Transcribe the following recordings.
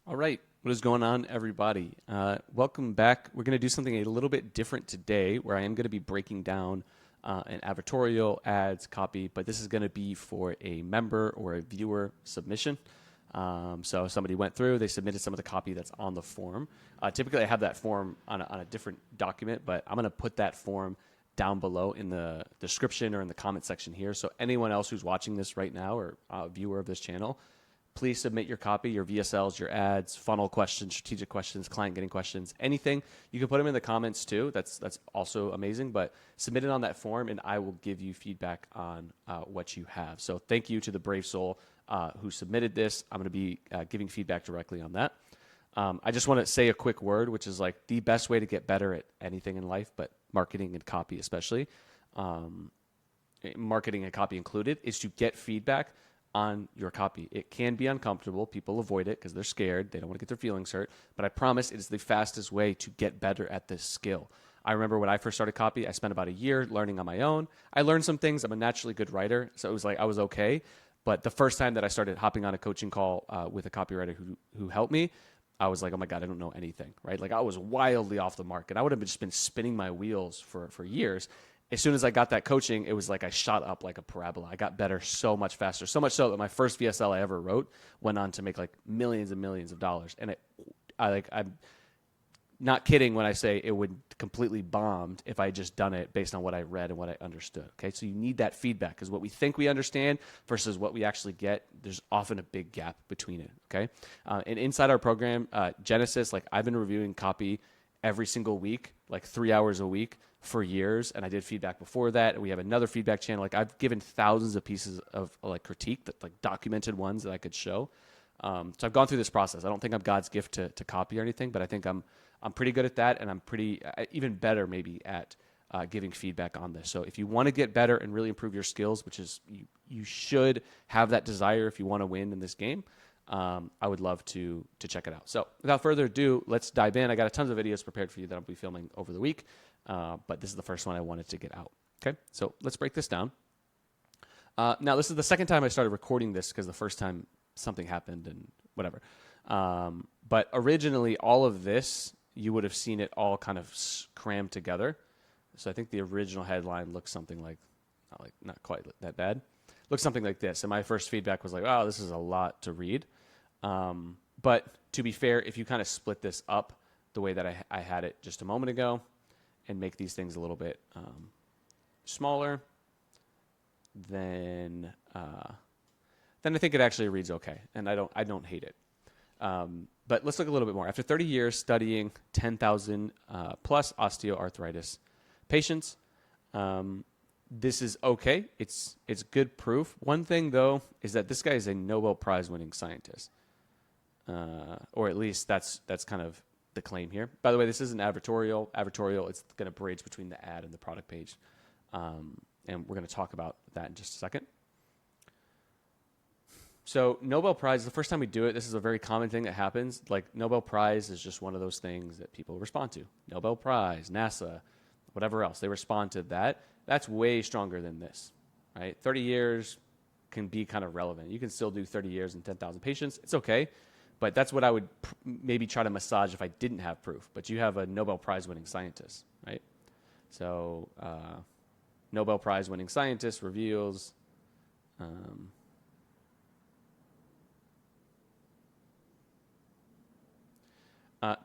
All right, what is going on, everybody? Welcome back. We're going to do something a little bit different today, where I am going to be breaking down an advertorial, ads, copy, but this is going to be for a member or a viewer submission. So somebody went through, they submitted some of the copy that's on the form. Typically, I have that form on a different document, but I'm going to put that form down below in the description or in the comment section here. So anyone else who's watching this right now or a viewer of this channel, please submit your copy, your VSLs, your ads, funnel questions, strategic questions, client getting questions, anything. You can put them in the comments too. That's also amazing. But submit it on that form, and I will give you feedback on what you have. So thank you to the brave soul who submitted this. I'm going to be giving feedback directly on that. I just want to say a quick word, which is like the best way to get better at anything in life, but marketing and copy especially, marketing and copy included, is to get feedback on your copy. It can be uncomfortable. People avoid it because they're scared. They don't want to get their feelings hurt. But I promise it is the fastest way to get better at this skill. I remember when I first started copy, I spent about a year learning on my own. I learned some things. I'm a naturally good writer, so it was like I was okay. But the first time that I started hopping on a coaching call with a copywriter who helped me, I was like, oh my God, I don't know anything, right? Like I was wildly off the mark, and I would have just been spinning my wheels for years. As soon as I got that coaching, it was like I shot up like a parabola. I got better so much faster, so much so that my first VSL I ever wrote went on to make like millions and millions of dollars. And I'm not kidding when I say it would completely bombed if I had just done it based on what I read and what I understood. Okay, so you need that feedback, because what we think we understand versus what we actually get, there's often a big gap between it. Okay, and inside our program, Genesis, like I've been reviewing copy every single week, like 3 hours a week for years, and I did feedback before that. We have another feedback channel. Like I've given thousands of pieces of like critique, that like documented ones that I could show. So I've gone through this process. I don't think I'm God's gift to copy or anything, but I think I'm pretty good at that, and I'm pretty even better maybe at giving feedback on this. So if you want to get better and really improve your skills, which is you should have that desire if you want to win in this game, I would love to check it out. So without further ado, let's dive in. I got a tons of videos prepared for you that I'll be filming over the week, but this is the first one I wanted to get out. Okay, so let's break this down. Now, this is the second time I started recording this because the first time something happened and whatever. But originally, all of this, you would have seen it all kind of crammed together. So I think the original headline looks something like, not quite that bad. Looks something like this. And my first feedback was like, oh, this is a lot to read. But to be fair, if you kind of split this up the way that I had it just a moment ago and make these things a little bit smaller, then I think it actually reads okay. And I don't hate it. But let's look a little bit more. After 30 years studying 10,000 plus osteoarthritis patients, this is okay. It's good proof. One thing, though, is that this guy is a Nobel Prize winning scientist. Or at least that's kind of the claim here. By the way, this is an advertorial. Advertorial, it's going to bridge between the ad and the product page. And we're going to talk about that in just a second. So Nobel Prize, the first time we do it, this is a very common thing that happens. Like Nobel Prize is just one of those things that people respond to. Nobel Prize, NASA, whatever else. They respond to that. That's way stronger than this, right? 30 years can be kind of relevant. You can still do 30 years and 10,000 patients. It's okay. But that's what I would maybe try to massage if I didn't have proof. But you have a Nobel Prize winning scientist, right? So Nobel Prize winning scientist reveals...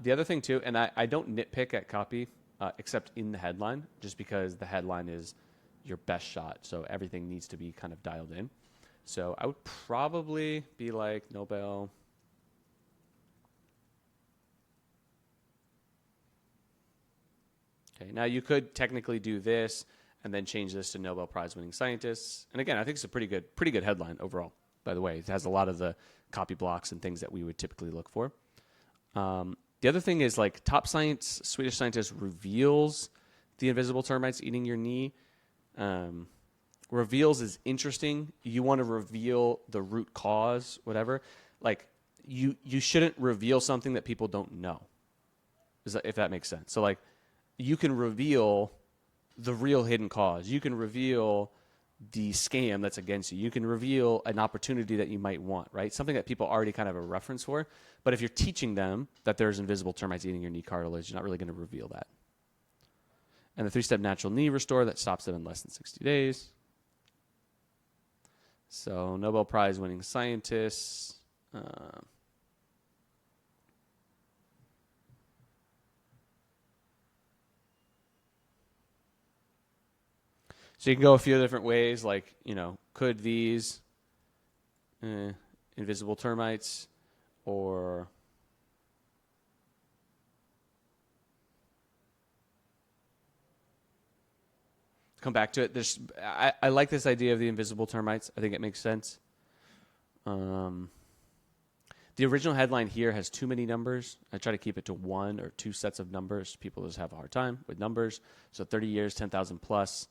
the other thing too, and I don't nitpick at copy except in the headline, just because the headline is your best shot. So everything needs to be kind of dialed in. So I would probably be like Nobel. Okay, now you could technically do this and then change this to Nobel Prize winning scientists. And again, I think it's a pretty good headline overall, by the way. It has a lot of the copy blocks and things that we would typically look for. The other thing is like top science, Swedish scientist reveals the invisible termites eating your knee. Reveals is interesting. You want to reveal the root cause, whatever. Like you shouldn't reveal something that people don't know, if that makes sense. So like you can reveal the real hidden cause. You can reveal the scam that's against you. You can reveal an opportunity that you might want, right? Something that people already kind of have a reference for. But if you're teaching them that there's invisible termites eating your knee cartilage, you're not really going to reveal that. And the 3-step natural knee restore that stops them in less than 60 days. So Nobel Prize winning scientists. So you can go a few different ways, like, could these invisible termites or come back to it. I like this idea of the invisible termites. I think it makes sense. The original headline here has too many numbers. I try to keep it to 1 or 2 sets of numbers. People just have a hard time with numbers. So 30 years, 10,000 plus.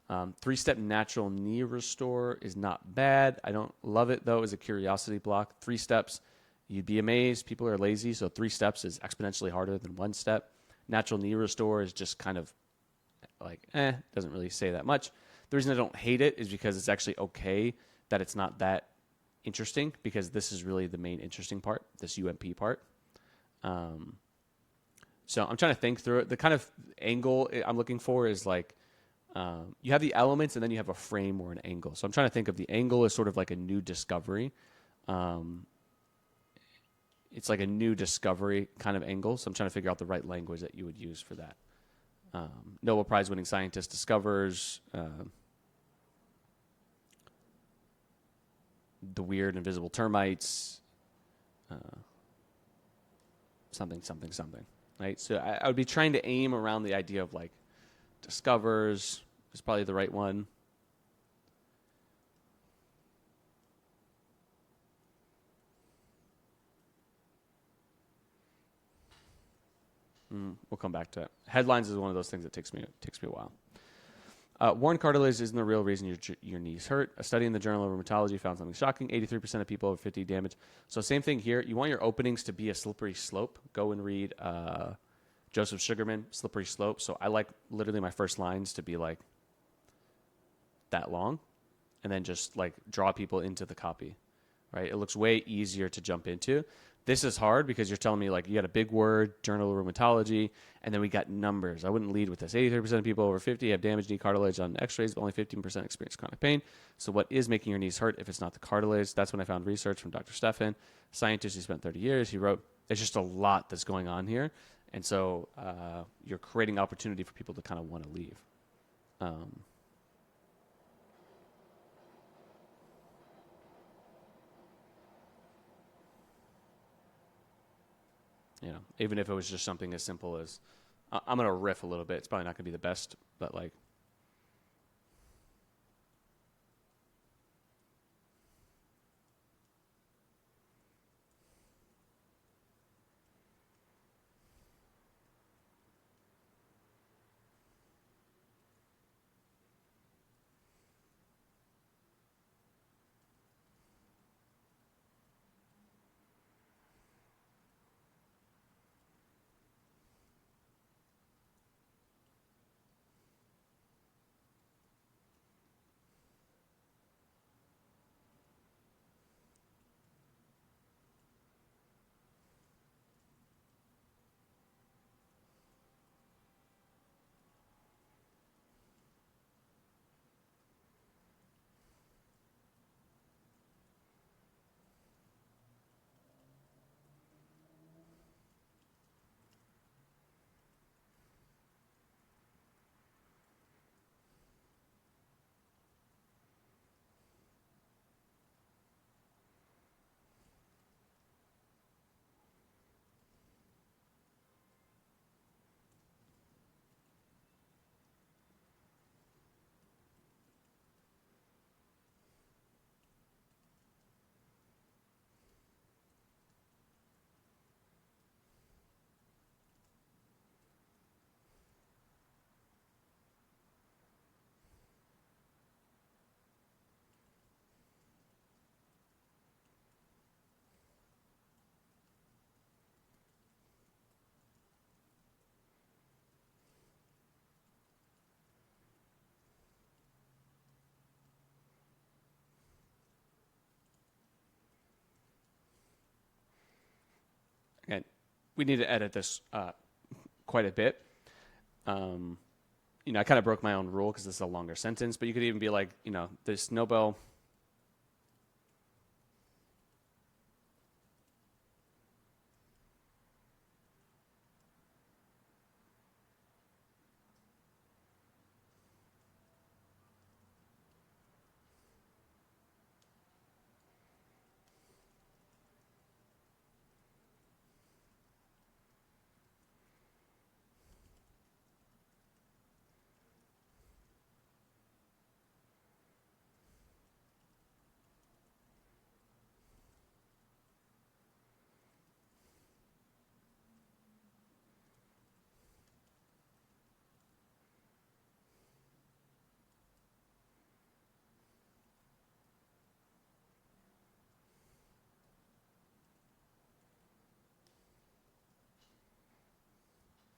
3-step natural knee restore is not bad. I don't love it, though, as a curiosity block. 3 steps, you'd be amazed. People are lazy, so 3 steps is exponentially harder than 1 step. Natural knee restore is just kind of like, doesn't really say that much. The reason I don't hate it is because it's actually okay that it's not that interesting, because this is really the main interesting part, this UMP part. So I'm trying to think through it. The kind of angle I'm looking for is like, you have the elements and then you have a frame or an angle. So I'm trying to think of the angle as sort of like a new discovery. It's like a new discovery kind of angle. So I'm trying to figure out the right language that you would use for that. Nobel Prize winning scientist discovers the weird invisible termites, something, right? So I would be trying to aim around the idea of like discovers is probably the right one. We'll come back to it. Headlines is one of those things that takes me a while. Worn cartilage isn't the real reason your knees hurt. A study in the Journal of Rheumatology found something shocking. 83% of people over 50 damage. So same thing here. You want your openings to be a slippery slope. Go and read Joseph Sugarman, Slippery Slope. So I like literally my first lines to be like that long and then just like draw people into the copy, right? It looks way easier to jump into. This is hard because you're telling me like you got a big word, Journal of Rheumatology, and then we got numbers. I wouldn't lead with this. 83% of people over 50 have damaged knee cartilage on x-rays, but only 15% experience chronic pain. So what is making your knees hurt if it's not the cartilage? That's when I found research from Dr. Stefan, scientist who spent 30 years. He wrote, there's just a lot that's going on here. And so you're creating opportunity for people to kind of want to leave. Even if it was just something as simple as, I'm going to riff a little bit. It's probably not going to be the best, but like, And we need to edit this quite a bit. I kind of broke my own rule because this is a longer sentence, but you could even be like, this Nobel.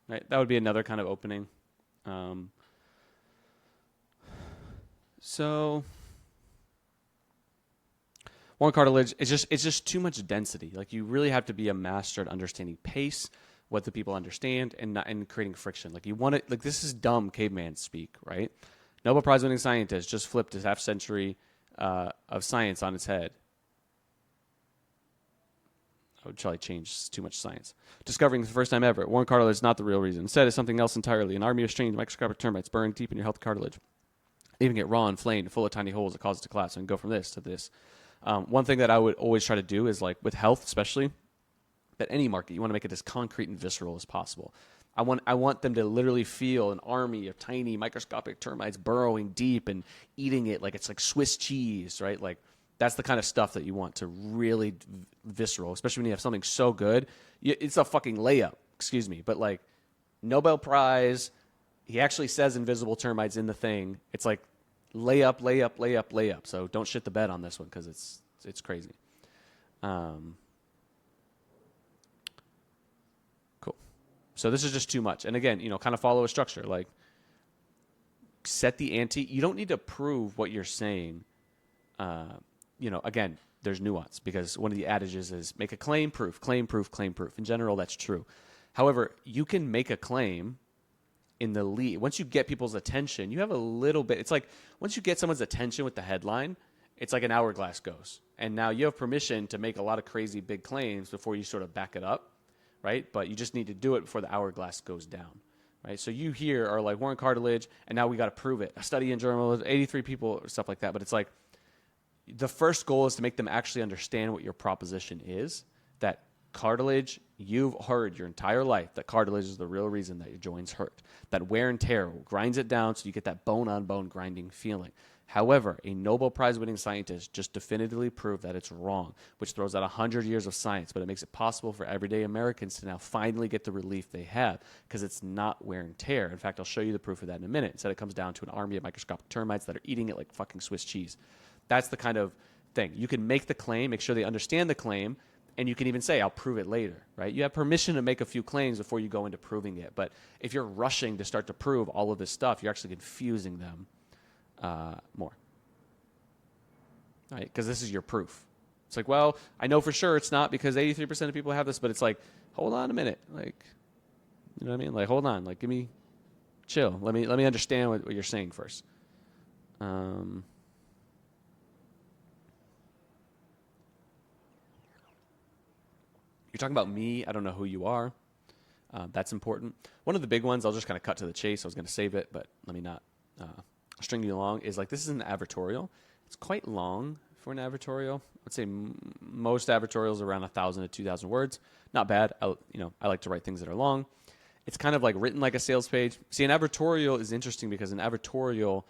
Right, that would be another kind of opening. Um, so Warren cartilage, it's just too much density. Like you really have to be a master at understanding pace, what the people understand, and creating friction. Like you want it. Like this is dumb caveman speak, right? Nobel Prize winning scientist just flipped his half century of science on its head. I would probably change too much science. Discovering for the first time ever, Warren cartilage is not the real reason. Instead, it's something else entirely. An army of strange microscopic termites buried deep in your healthy cartilage, leaving it raw, inflamed, full of tiny holes that cause it to collapse. And go from this to this. One thing that I would always try to do is like with health, especially at any market, you want to make it as concrete and visceral as possible. I want them to literally feel an army of tiny microscopic termites burrowing deep and eating it like it's like Swiss cheese, right? Like that's the kind of stuff that you want to really visceral, especially when you have something so good. It's a fucking layup, excuse me, but like Nobel Prize, he actually says invisible termites in the thing. It's like layup, layup, layup, layup. So don't shit the bed on this one because it's crazy. Cool. So this is just too much. And again, kind of follow a structure. Like set the ante. You don't need to prove what you're saying. Again, there's nuance because one of the adages is make a claim, proof, claim, proof, claim, proof. In general, that's true. However, you can make a claim in the lead. Once you get people's attention, you have a little bit. It's like once you get someone's attention with the headline, it's like an hourglass goes. And now you have permission to make a lot of crazy big claims before you sort of back it up, right? But you just need to do it before the hourglass goes down, right? So you here are like Warren cartilage, and now we got to prove it. A study in journal, 83 people, or stuff like that. But it's like the first goal is to make them actually understand what your proposition is, that cartilage, you've heard your entire life that cartilage is the real reason that your joints hurt. That wear and tear grinds it down so you get that bone-on-bone grinding feeling. However, a Nobel Prize-winning scientist just definitively proved that it's wrong, which throws out 100 years of science, but it makes it possible for everyday Americans to now finally get the relief they have because it's not wear and tear. In fact, I'll show you the proof of that in a minute. Instead, it comes down to an army of microscopic termites that are eating it like fucking Swiss cheese. That's the kind of thing. You can make the claim, make sure they understand the claim, and you can even say, I'll prove it later, right? You have permission to make a few claims before you go into proving it. But if you're rushing to start to prove all of this stuff, you're actually confusing them more, right? Because this is your proof. It's like, well, I know for sure it's not because 83% of people have this, but it's like, hold on a minute. Like, you know what I mean? Like, hold on. Like, chill. Let me understand what you're saying first. You're talking about me. I don't know who you are. That's important. One of the big ones, I'll just kind of cut to the chase. I was going to save it, but let me not string you along, is like this is an advertorial. It's quite long for an advertorial. I'd say most advertorials are around 1,000 to 2,000 words. Not bad. I like to write things that are long. It's kind of like written like a sales page. See, an advertorial is interesting because an advertorial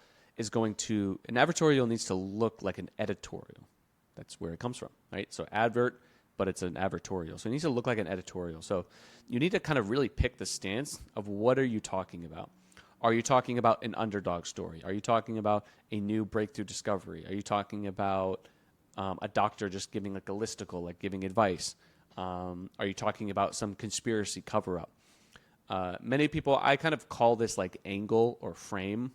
needs to look like an editorial. That's where it comes from, right? So advert, but it's an advertorial. So it needs to look like an editorial. So you need to kind of really pick the stance of what are you talking about. Are you talking about an underdog story? Are you talking about a new breakthrough discovery? Are you talking about a doctor just giving like a listicle, like giving advice? Are you talking about some conspiracy cover-up? Many people, I kind of call this like angle or frame.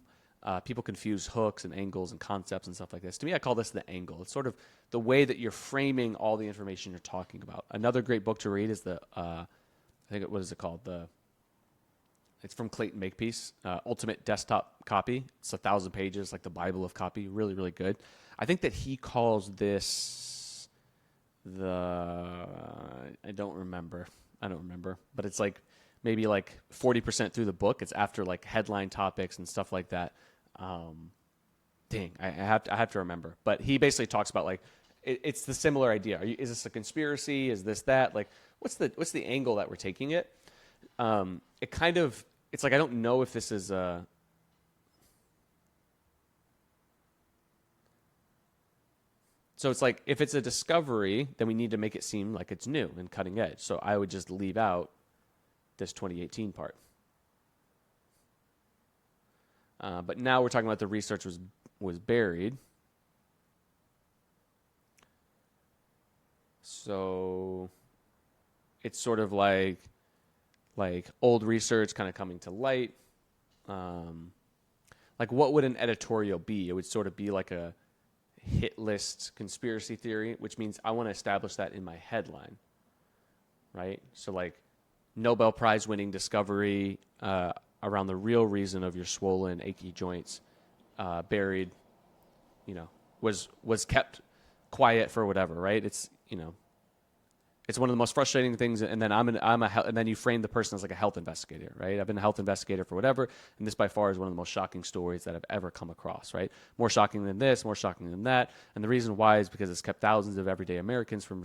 People confuse hooks and angles and concepts and stuff like this. To me, I call this the angle. It's sort of the way that you're framing all the information you're talking about. Another great book to read is what is it called? It's from Clayton Makepeace, Ultimate Desktop Copy. It's 1,000 pages, like the Bible of copy. Really, really good. I think that he calls this I don't remember, but it's like maybe like 40% through the book. It's after like headline topics and stuff like that. I have to remember. But he basically talks about like it's the similar idea. Is this a conspiracy? Is this that? Like, what's the angle that we're taking it? It's like I don't know if this is a. So it's like if it's a discovery, then we need to make it seem like it's new and cutting edge. So I would just leave out this 2018 part. But now we're talking about the research was buried. So it's sort of like old research kind of coming to light. Like what would an editorial be? It would sort of be like a hit list conspiracy theory, which means I want to establish that in my headline, right? So like Nobel Prize winning discovery around the real reason of your swollen, achy joints buried, was kept quiet for whatever, right? It's one of the most frustrating things. And then and then you frame the person as like a health investigator, right? I've been a health investigator for whatever, and this by far is one of the most shocking stories that I've ever come across, right? More shocking than this, more shocking than that. And the reason why is because it's kept thousands of everyday Americans from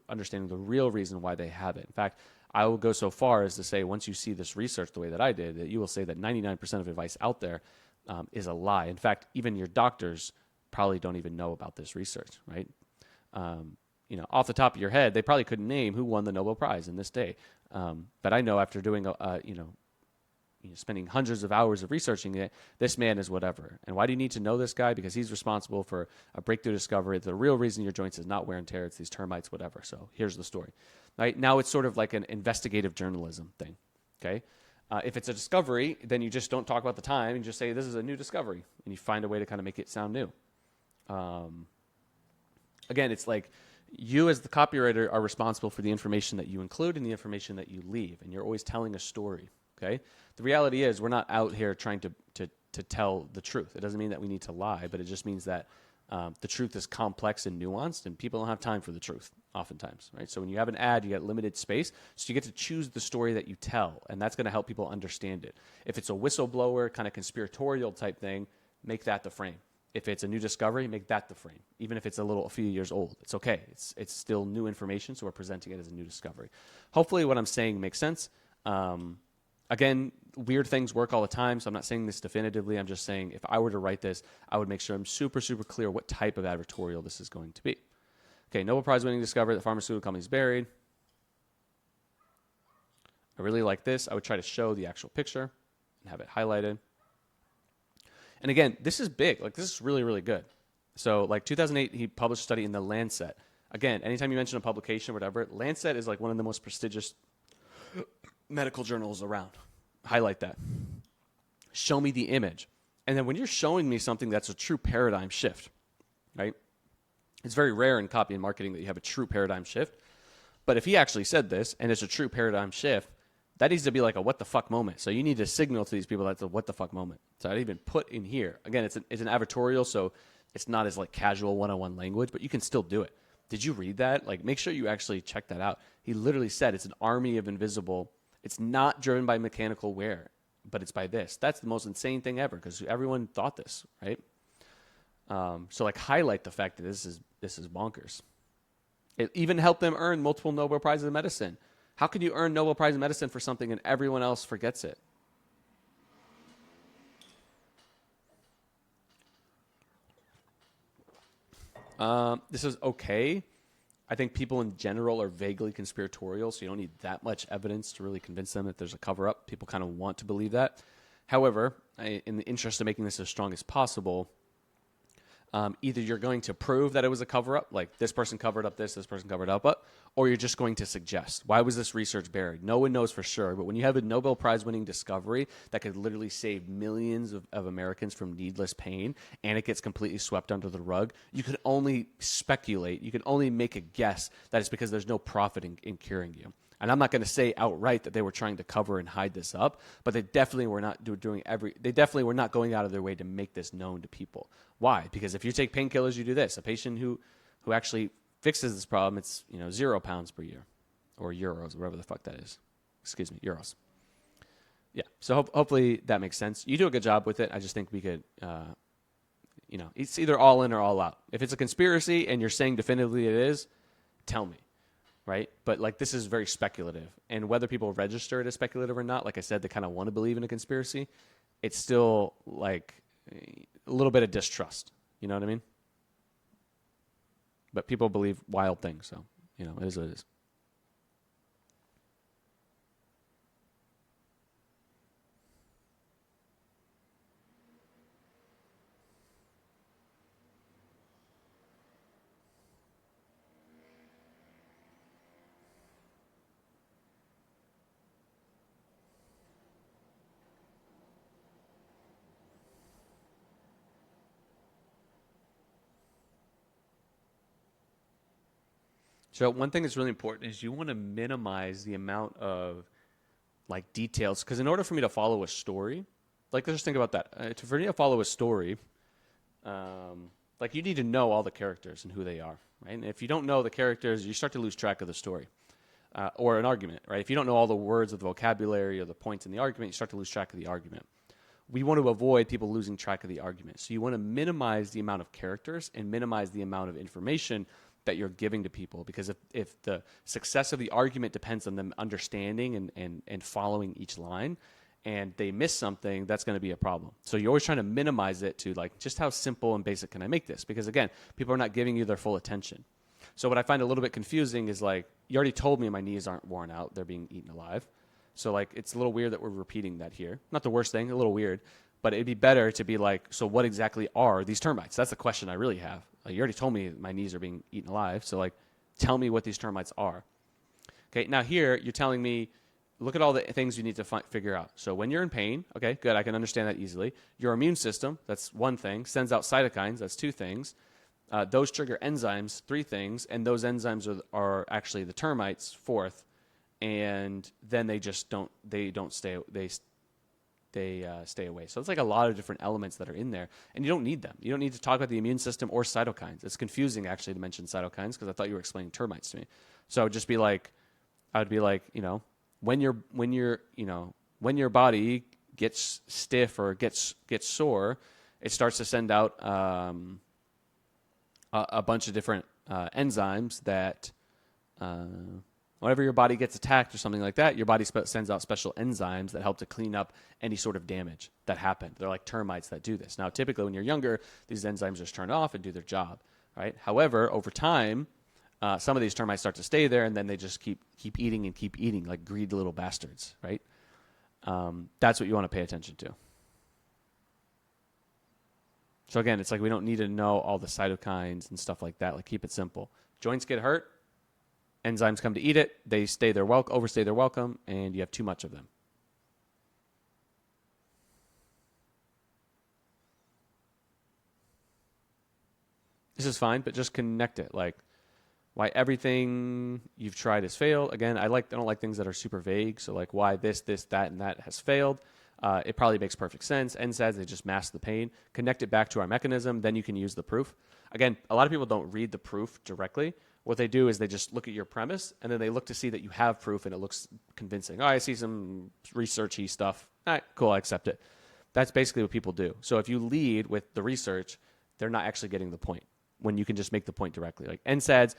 understanding the real reason why they have it. In fact, I will go so far as to say, once you see this research the way that I did, that you will say that 99% of advice out there is a lie. In fact, even your doctors probably don't even know about this research, right? Off the top of your head, they probably couldn't name who won the Nobel Prize in this day. But I know after doing, spending hundreds of hours of researching it, this man is whatever. And why do you need to know this guy? Because he's responsible for a breakthrough discovery. The real reason your joints is not wear and tear. It's these termites, whatever. So here's the story. Right? Now it's sort of like an investigative journalism thing. Okay. If it's a discovery, then you just don't talk about the time and just say, this is a new discovery. And you find a way to kind of make it sound new. Again, it's like, you as the copywriter are responsible for the information that you include and the information that you leave, and you're always telling a story, okay? The reality is we're not out here trying to tell the truth. It doesn't mean that we need to lie, but it just means that the truth is complex and nuanced, and people don't have time for the truth oftentimes, right? So when you have an ad, you get limited space, so you get to choose the story that you tell, and that's going to help people understand it. If it's a whistleblower, kind of conspiratorial type thing, make that the frame. If it's a new discovery, make that the frame. Even if it's a few years old, it's okay. It's still new information, so we're presenting it as a new discovery. Hopefully what I'm saying makes sense. Again, weird things work all the time, so I'm not saying this definitively. I'm just saying if I were to write this, I would make sure I'm super, super clear what type of advertorial this is going to be. Okay, Nobel Prize winning discovery that pharmaceutical companies buried. I really like this. I would try to show the actual picture and have it highlighted. And again, this is big. Like, this is really, really good. So, like, 2008, he published a study in the Lancet. Again, anytime you mention a publication or whatever, Lancet is like one of the most prestigious medical journals around. Highlight that. Show me the image. And then when you're showing me something that's a true paradigm shift, right? It's very rare in copy and marketing that you have a true paradigm shift. But if he actually said this and it's a true paradigm shift, that needs to be like a what the fuck moment. So you need to signal to these people that's a what the fuck moment. So I'd even put in here. Again, it's an advertorial, so it's not as like casual one-on-one language, but you can still do it. Did you read that? Like, make sure you actually check that out. He literally said it's an army of invisible. It's not driven by mechanical wear, but it's by this. That's the most insane thing ever because everyone thought this, right? So like highlight the fact that this is bonkers. It even helped them earn multiple Nobel Prizes in medicine. How could you earn Nobel Prize in medicine for something and everyone else forgets it? This is okay. I think people in general are vaguely conspiratorial, so you don't need that much evidence to really convince them that there's a cover-up. People kind of want to believe that. However, in the interest of making this as strong as possible, Either you're going to prove that it was a cover up, like this person covered up this person covered up, or you're just going to suggest, why was this research buried? No one knows for sure, but when you have a Nobel Prize winning discovery that could literally save millions of Americans from needless pain, and it gets completely swept under the rug, you can only speculate, you can only make a guess that it's because there's no profit in curing you. And I'm not going to say outright that they were trying to cover and hide this up, but they definitely were not they definitely were not going out of their way to make this known to people. Why? Because if you take painkillers, you do this. A patient who actually fixes this problem, it's £0 per year, or euros, whatever the fuck that is. Excuse me, euros. Yeah. So hopefully that makes sense. You do a good job with it. I just think we could, it's either all in or all out. If it's a conspiracy and you're saying definitively it is, tell me. Right? But like this is very speculative. And whether people register it as speculative or not, like I said, they kind of want to believe in a conspiracy. It's still like a little bit of distrust. You know what I mean? But people believe wild things. So, it is what it is. So one thing that's really important is you want to minimize the amount of like details, because in order for me to follow a story, like let's just think about that. For me to follow a story, like you need to know all the characters and who they are, right? And if you don't know the characters, you start to lose track of the story, or an argument, right? If you don't know all the words of the vocabulary or the points in the argument, you start to lose track of the argument. We want to avoid people losing track of the argument. So you want to minimize the amount of characters and minimize the amount of information that you're giving to people, because if the success of the argument depends on them understanding and following each line, and they miss something, that's going to be a problem. So you're always trying to minimize it to like, just how simple and basic can I make this? Because again, people are not giving you their full attention. So what I find a little bit confusing is like, you already told me my knees aren't worn out, they're being eaten alive. So like, it's a little weird that we're repeating that here. Not the worst thing, a little weird, but it'd be better to be like, so what exactly are these termites? That's the question I really have. Like, you already told me my knees are being eaten alive, so like, tell me what these termites are. Okay, now here you're telling me, look at all the things you need to figure out. So when you're in pain, okay, good, I can understand that easily. Your immune system, that's one thing, sends out cytokines, that's two things. Those trigger enzymes, three things, and those enzymes are actually the termites, fourth. And then they stay away. So it's like a lot of different elements that are in there, and you don't need them. You don't need to talk about the immune system or cytokines. It's confusing actually to mention cytokines because I thought you were explaining termites to me. So I would be like, when your body gets stiff or gets sore, it starts to send out a bunch of different enzymes that. Whenever your body gets attacked or something like that, your body sends out special enzymes that help to clean up any sort of damage that happened. They're like termites that do this. Now, typically when you're younger, these enzymes just turn off and do their job, right? However, over time, some of these termites start to stay there, and then they just keep eating like greedy little bastards, right? That's what you want to pay attention to. So again, it's like we don't need to know all the cytokines and stuff like that. Like, keep it simple. Joints get hurt. Enzymes come to eat it. They overstay their welcome, and you have too much of them. This is fine, but just connect it. Like, why everything you've tried has failed. Again, I don't like things that are super vague. So like, why this, that, and that has failed. It probably makes perfect sense. NSAIDs, they just mask the pain. Connect it back to our mechanism. Then you can use the proof. Again, a lot of people don't read the proof directly. What they do is they just look at your premise, and then they look to see that you have proof and it looks convincing. Oh, I see some researchy stuff. All right, cool, I accept it. That's basically what people do. So if you lead with the research, they're not actually getting the point when you can just make the point directly. Like NSAIDs,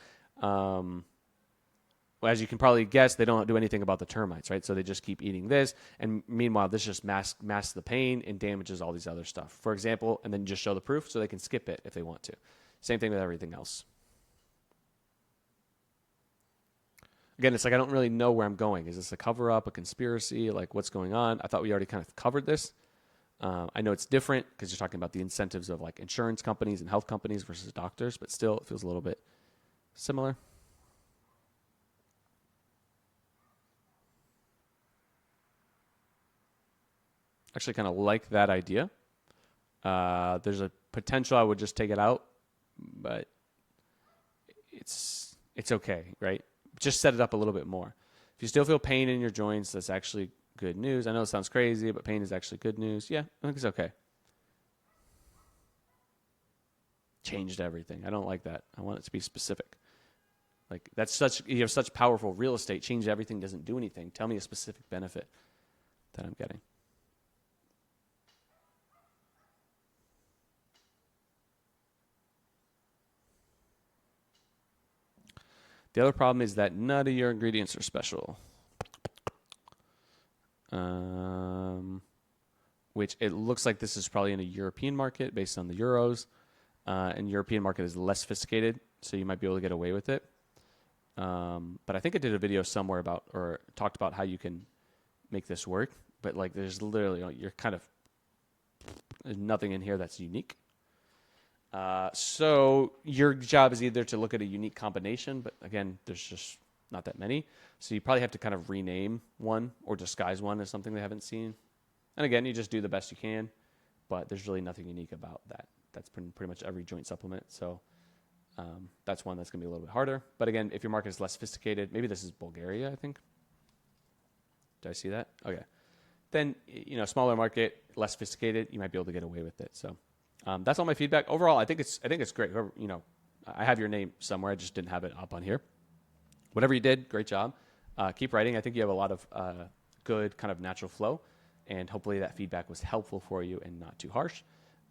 as you can probably guess, they don't do anything about the termites, right? So they just keep eating this, and meanwhile, this just masks the pain and damages all these other stuff. For example, and then just show the proof so they can skip it if they want to. Same thing with everything else. Again, it's like I don't really know where I'm going. Is this a cover-up, a conspiracy? Like, what's going on? I thought we already kind of covered this. I know it's different because you're talking about the incentives of like insurance companies and health companies versus doctors, but still it feels a little bit similar. Actually kind of like that idea. There's a potential I would just take it out, but it's okay, right? Just set it up a little bit more. If you still feel pain in your joints, that's actually good news. I know it sounds crazy, but pain is actually good news. Yeah, I think it's okay. Changed everything. I don't like that. I want it to be specific. Like that's such you have such powerful real estate. Change everything doesn't do anything. Tell me a specific benefit that I'm getting. The other problem is that none of your ingredients are special. Which it looks like this is probably in a European market based on the euros. And European market is less sophisticated, so you might be able to get away with it. But I think I did a video somewhere about or talked about how you can make this work. But like, there's literally you're kind of there's nothing in here that's unique. So your job is either to look at a unique combination, but again, there's just not that many. So you probably have to kind of rename one or disguise one as something they haven't seen. And again, you just do the best you can, but there's really nothing unique about that. That's pretty much every joint supplement. So that's one that's going to be a little bit harder. But again, if your market is less sophisticated, maybe this is Bulgaria, I think. Did I see that? Okay. Then, smaller market, less sophisticated, you might be able to get away with it. So that's all my feedback. Overall, I think it's great. I have your name somewhere. I just didn't have it up on here. Whatever you did, great job. Keep writing. I think you have a lot of good kind of natural flow, and hopefully that feedback was helpful for you and not too harsh.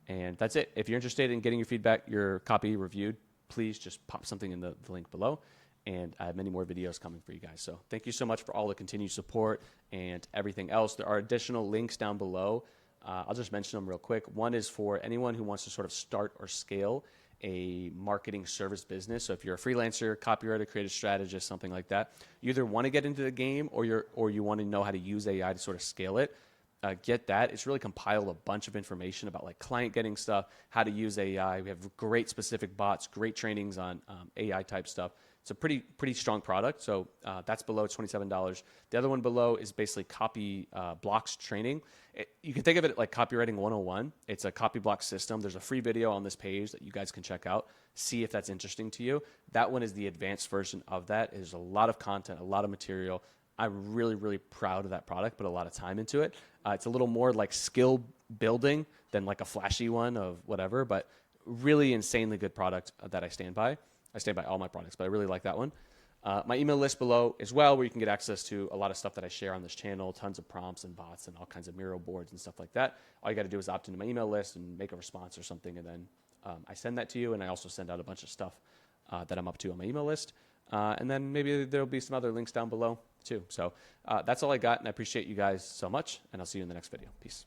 And that's it. If you're interested in getting your feedback, your copy reviewed, please just pop something in the link below. And I have many more videos coming for you guys. So thank you so much for all the continued support and everything else. There are additional links down below. I'll just mention them real quick. One is for anyone who wants to sort of start or scale a marketing service business. So if you're a freelancer, copywriter, creative strategist, something like that, you either want to get into the game or you want to know how to use AI to sort of scale it. Get that. It's really compiled a bunch of information about like client getting stuff, how to use AI. We have great specific bots, great trainings on AI type stuff. It's a pretty strong product. So that's below. It's $27. The other one below is basically copy blocks training. You can think of it like copywriting 101. It's a copy block system. There's a free video on this page that you guys can check out. See if that's interesting to you. That one is the advanced version of that. There's a lot of content, a lot of material. I'm really, really proud of that product, put a lot of time into it. It's a little more like skill building than like a flashy one of whatever, but really insanely good product that I stand by. I stand by all my products, but I really like that one. My email list below as well, where you can get access to a lot of stuff that I share on this channel, tons of prompts and bots and all kinds of Miro boards and stuff like that. All you got to do is opt into my email list and make a response or something, and then I send that to you, and I also send out a bunch of stuff that I'm up to on my email list. And then maybe there'll be some other links down below too. So that's all I got, and I appreciate you guys so much, and I'll see you in the next video. Peace.